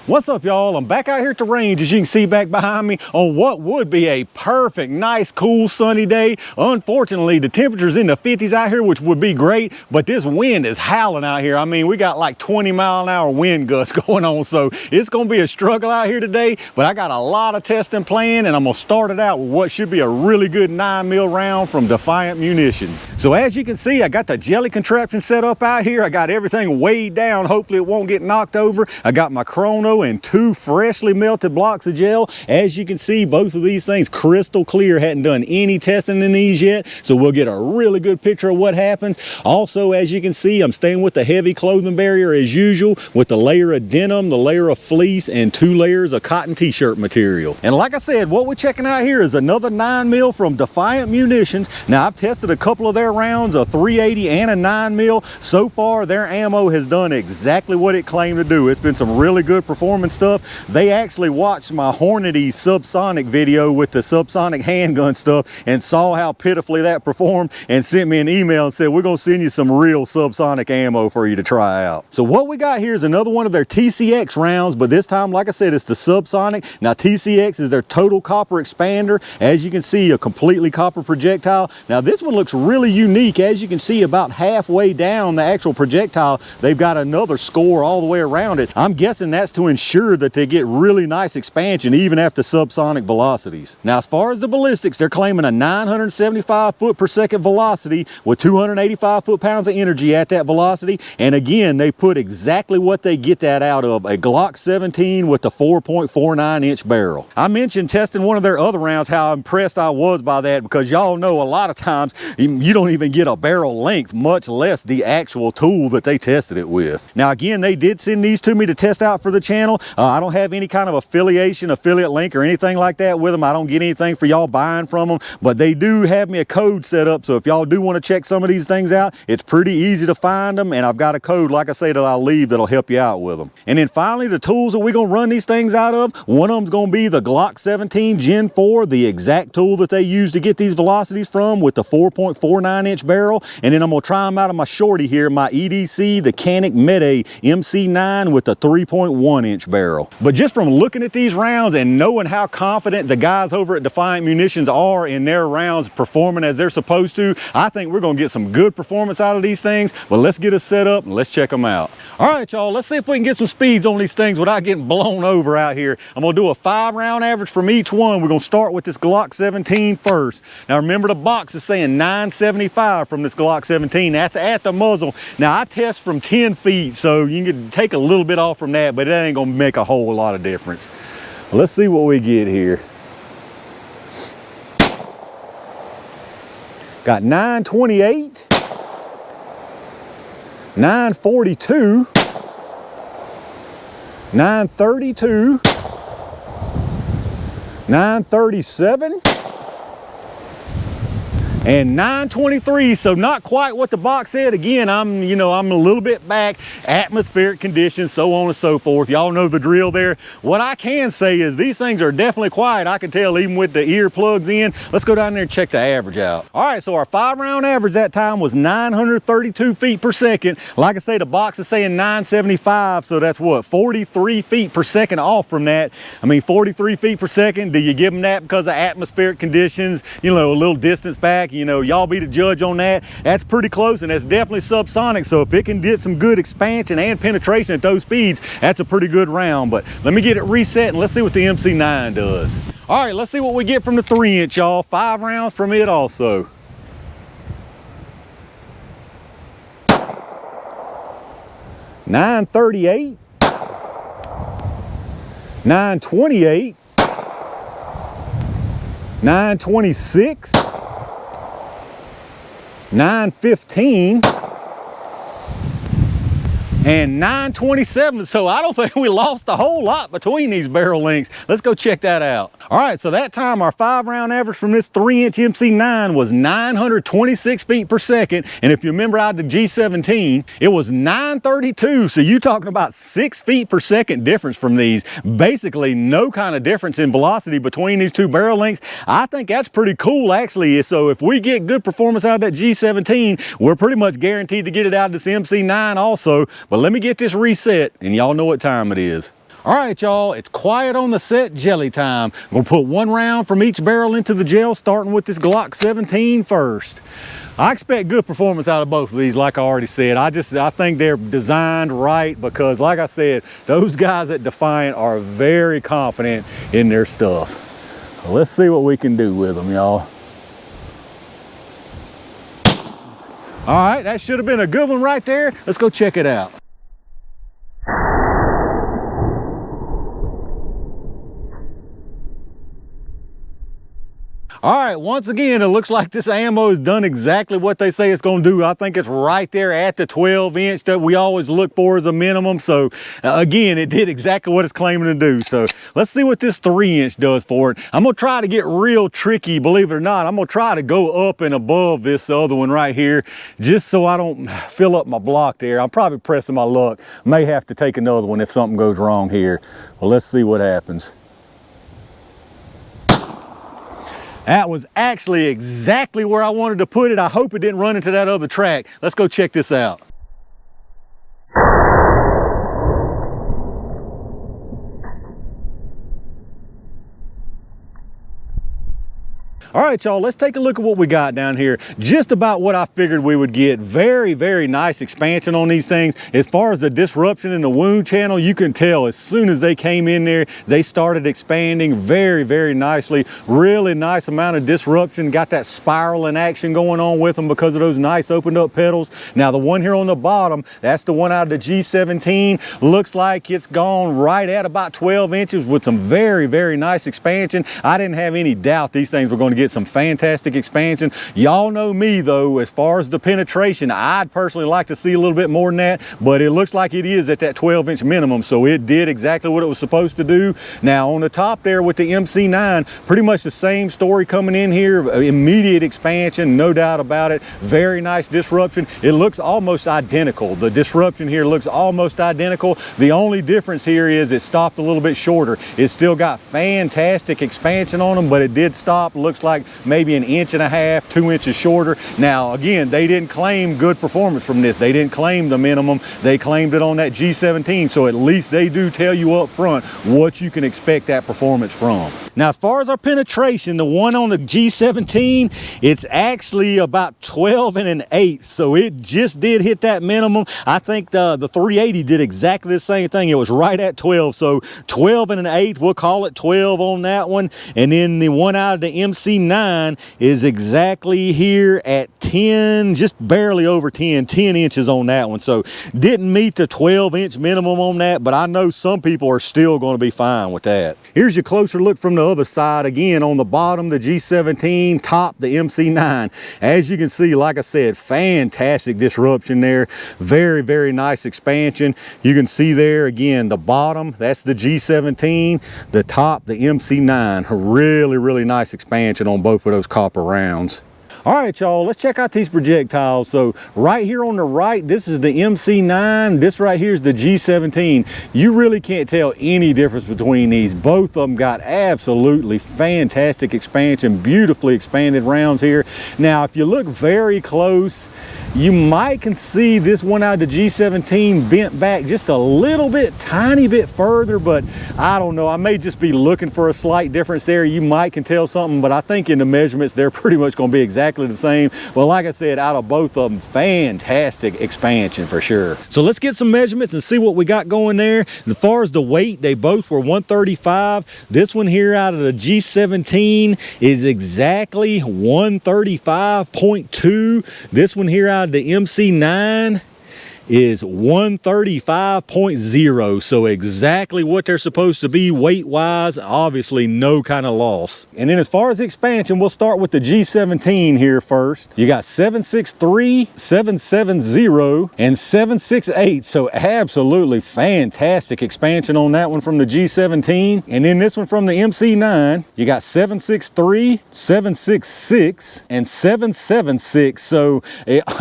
What's up, y'all? I'm back out here at the range, as you can see back behind me, on what would be a perfect, nice, cool, sunny day. Unfortunately, the temperature's in the 50s out here, which would be great, but this wind is howling out here. I mean, we got like 20-mile-an-hour wind gusts going on, so it's gonna be a struggle out here today, but I got a lot of testing planned, and I'm gonna start it out with what should be a really good 9mm round from Defiant Munitions. So as you can see, I got the jelly contraption set up out here. I got everything weighed down. Hopefully it won't get knocked over. I got my chrono and 2 freshly melted blocks of gel. As you can see, both of these things crystal clear. Hadn't done any testing in these yet, so we'll get a really good picture of what happens. Also, as you can see, I'm staying with the heavy clothing barrier as usual, with the layer of denim, the layer of fleece, and 2 layers of cotton t-shirt material. And like I said, what we're checking out here is another 9mm from Defiant Munitions. Now, I've tested a couple of their rounds, a 380 and a 9mm. So far, their ammo has done exactly what it claimed to do. It's been some really good performance stuff. They actually watched my Hornady Subsonic video with the Subsonic handgun stuff and saw how pitifully that performed and sent me an email and said, we're gonna send you some real Subsonic ammo for you to try out. So what we got here is another one of their TCX rounds, but this time, like I said, it's the Subsonic. Now, TCX is their total copper expander. As you can see, a completely copper projectile. Now, this one looks really unique. As you can see, about halfway down the actual projectile, they've got another score all the way around it. I'm guessing that's to ensure that they get really nice expansion even after subsonic velocities. Now, as far as the ballistics, they're claiming a 975 foot per second velocity with 285 foot-pounds of energy at that velocity. And again, they put exactly what they get that out of, a Glock 17 with the 4.49-inch barrel. I mentioned testing one of their other rounds, how impressed I was by that, because y'all know a lot of times you don't even get a barrel length, much less the actual tool that they tested it with. Now, again, they did send these to me to test out for the channel. I don't have any kind of affiliate link or anything like that with them. I don't get anything for y'all buying from them, but they do have me a code set up, so if y'all do want to check some of these things out, it's pretty easy to find them, and I've got a code, like I say, that I'll leave that'll help you out with them. And then finally, the tools that we're going to run these things out of, one of them's going to be the Glock 17 Gen 4, the exact tool that they use to get these velocities from, with the 4.49-inch barrel. And then I'm going to try them out of my shorty here, my EDC, the Canik Mete MC9 with the 3.1-inch barrel. But just from looking at these rounds and knowing how confident the guys over at Defiant Munitions are in their rounds performing as they're supposed to, I think we're going to get some good performance out of these things. But let's get us set up and let's check them out. All right, y'all, let's see if we can get some speeds on these things without getting blown over out here. I'm going to do a 5-round average from each one. We're going to start with this Glock 17 first. Now, remember, the box is saying 975 from this Glock 17. That's at the muzzle. Now, I test from 10 feet, so you can take a little bit off from that, but that ain't going to make a whole lot of difference. Let's see what we get here. Got 928, 942, 932, 937, and 923, so not quite what the box said. Again, I'm a little bit back, atmospheric conditions, so on and so forth. Y'all know the drill there. What I can say is these things are definitely quiet. I can tell even with the ear plugs in. Let's go down there and check the average out. All right, so our 5-round average that time was 932 feet per second. Like I say, the box is saying 975, so that's what, 43 feet per second off from that. I mean, 43 feet per second, do you give them that because of atmospheric conditions, a little distance back? Y'all be the judge on that. That's pretty close, and that's definitely subsonic, so if it can get some good expansion and penetration at those speeds, that's a pretty good round. But let me get it reset and let's see what the MC9 does. All right, let's see what we get from the 3-inch, y'all. 5 rounds from it also. $938, $928, $926, 915, and 927. So I don't think we lost a whole lot between these barrel lengths. Let's go check that out. All right, so that time our 5-round average from this 3-inch MC9 was 926 feet per second. And if you remember out of the G17, it was 932. So you talking about 6 feet per second difference from these. Basically no kind of difference in velocity between these two barrel lengths. I think that's pretty cool, actually. So if we get good performance out of that G17, we're pretty much guaranteed to get it out of this MC9 also. But let me get this reset and y'all know what time it is. All right, y'all, it's quiet on the set jelly time. We'll put one round from each barrel into the gel, starting with this Glock 17 first. I expect good performance out of both of these, like I already said. I think they're designed right because, like I said, those guys at Defiant are very confident in their stuff. Let's see what we can do with them, y'all. All right, that should have been a good one right there. Let's go check it out. All right, once again, it looks like this ammo has done exactly what they say it's going to do. I think it's right there at the 12-inch that we always look for as a minimum. So again, it did exactly what it's claiming to do. So let's see what this 3-inch does for it. I'm going to try to get real tricky, believe it or not. I'm going to try to go up and above this other one right here, just so I don't fill up my block there. I'm probably pressing my luck. May have to take another one if something goes wrong here. Well, let's see what happens. That was actually exactly where I wanted to put it. I hope it didn't run into that other track. Let's go check this out. All right, y'all, let's take a look at what we got down here. Just about what I figured we would get. Very, very nice expansion on these things. As far as the disruption in the wound channel, you can tell as soon as they came in there, they started expanding very, very nicely. Really nice amount of disruption. Got that spiraling action going on with them because of those nice opened up pedals. Now, the one here on the bottom, that's the one out of the G17. Looks like it's gone right at about 12 inches with some very, very nice expansion. I didn't have any doubt these things were going to get some fantastic expansion. Y'all know me though, as far as the penetration, I'd personally like to see a little bit more than that, but it looks like it is at that 12-inch minimum, so it did exactly what it was supposed to do. Now on the top there with the MC9, pretty much the same story coming in here. Immediate expansion, no doubt about it. Very nice disruption. It looks almost identical. The disruption here looks almost identical. The only difference here is it stopped a little bit shorter. It still got fantastic expansion on them, but it did stop, looks like maybe 1.5 inches, 2 inches shorter. Now again, they didn't claim good performance from this. They didn't claim the minimum. They claimed it on that G17, so at least they do tell you up front what you can expect that performance from. Now as far as our penetration, the one on the G17, it's actually about 12 1/8, so it just did hit that minimum. I think the 380 did exactly the same thing. It was right at 12, so 12 1/8, we'll call it 12 on that one. And then the one out of the MC9 is exactly here at 10, just barely over 10 inches on that one. So didn't meet the 12-inch minimum on that, but I know some people are still going to be fine with that. Here's your closer look from the other side. Again, on the bottom, the G17, top, the MC9. As you can see, like I said, fantastic disruption there. Very, very nice expansion. You can see there, again, the bottom, that's the G17, the top, the MC9. Really, really nice expansion on both of those copper rounds. All right, y'all, let's check out these projectiles. So right here on the right, this is the MC9. This right here is the G17. You really can't tell any difference between these. Both of them got absolutely fantastic expansion, beautifully expanded rounds here. Now, if you look very close, you might can see this one out of the G17 bent back just a little bit, tiny bit further, but I don't know. I may just be looking for a slight difference there. You might can tell something, but I think in the measurements, they're pretty much going to be exactly the same. Well, like I said, out of both of them, fantastic expansion for sure. So let's get some measurements and see what we got going there. As far as the weight, they both were 135. This one here out of the G17 is exactly 135.2. This one here out of the MC9 is 135.0, so exactly what they're supposed to be weight wise. Obviously no kind of loss. And then as far as expansion, we'll start with the G17 here first. You got 763, 770, and 768, so absolutely fantastic expansion on that one from the G17. And then this one from the MC9, you got 763, 766, and 776, so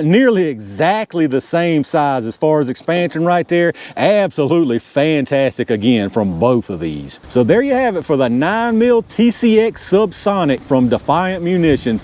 nearly exactly the same size size as far as expansion right there. Absolutely fantastic again from both of these. So there you have it for the 9mm TCX Subsonic from Defiant Munitions.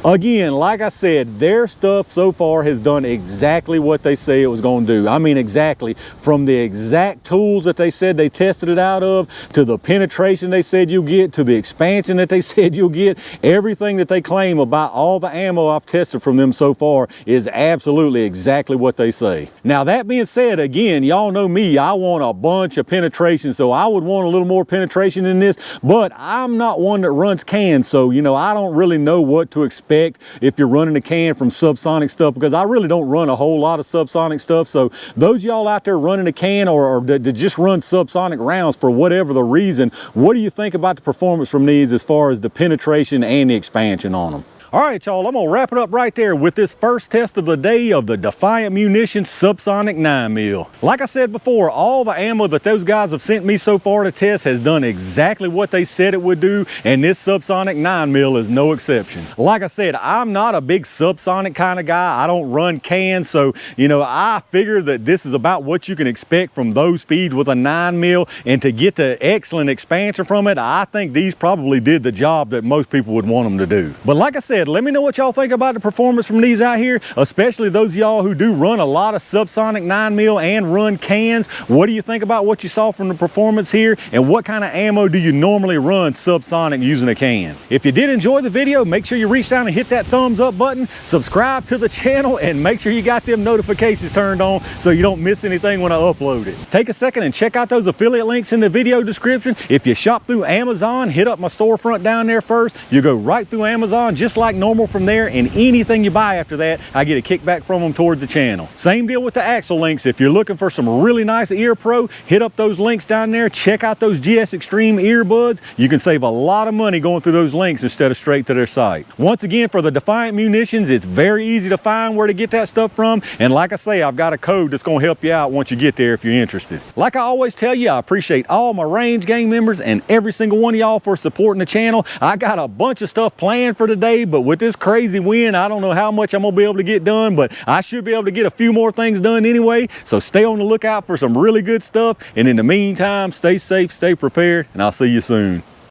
Again, like I said, their stuff so far has done exactly what they say it was going to do. I mean, exactly, from the exact tools that they said they tested it out of, to the penetration they said you'll get, to the expansion that they said you'll get. Everything that they claim about all the ammo I've tested from them so far is absolutely exactly what they say. Now, that being said, again, y'all know me, I want a bunch of penetration, so I would want a little more penetration in this, but I'm not one that runs cans, so you know, I don't really know what to expect if you're running a can from Subsonic stuff, because I really don't run a whole lot of Subsonic stuff. So those y'all out there running a can or that just run Subsonic rounds for whatever the reason, what do you think about the performance from these as far as the penetration and the expansion on them? All right, y'all, I'm gonna wrap it up right there with this first test of the day of the Defiant Munitions Subsonic 9mm. Like I said before, all the ammo that those guys have sent me so far to test has done exactly what they said it would do, and this Subsonic 9mm is no exception. Like I said, I'm not a big Subsonic kind of guy. I don't run cans, so you know, I figure that this is about what you can expect from those speeds with a 9mm, and to get the excellent expansion from it, I think these probably did the job that most people would want them to do. But like I said, let me know what y'all think about the performance from these out here, especially those of y'all who do run a lot of Subsonic 9mm and run cans. What do you think about what you saw from the performance here, and what kind of ammo do you normally run Subsonic using a can? If you did enjoy the video, make sure you reach down and hit that thumbs up button, subscribe to the channel, and make sure you got them notifications turned on so you don't miss anything when I upload it. Take a second and check out those affiliate links in the video description. If you shop through Amazon, hit up my storefront down there first. You go right through Amazon just like normal from there, and anything you buy after that, I get a kickback from them towards the channel. Same deal with the axle links. If you're looking for some really nice ear pro, hit up those links down there. Check out those GS Extreme earbuds. You can save a lot of money going through those links instead of straight to their site. Once again, for the Defiant Munitions, it's very easy to find where to get that stuff from, and like I say, I've got a code that's going to help you out once you get there if you're interested. Like I always tell you, I appreciate all my Range Gang members and every single one of y'all for supporting the channel. I got a bunch of stuff planned for today, but with this crazy wind, I don't know how much I'm gonna be able to get done, but I should be able to get a few more things done anyway. So stay on the lookout for some really good stuff, and in the meantime, stay safe, stay prepared, and I'll see you soon.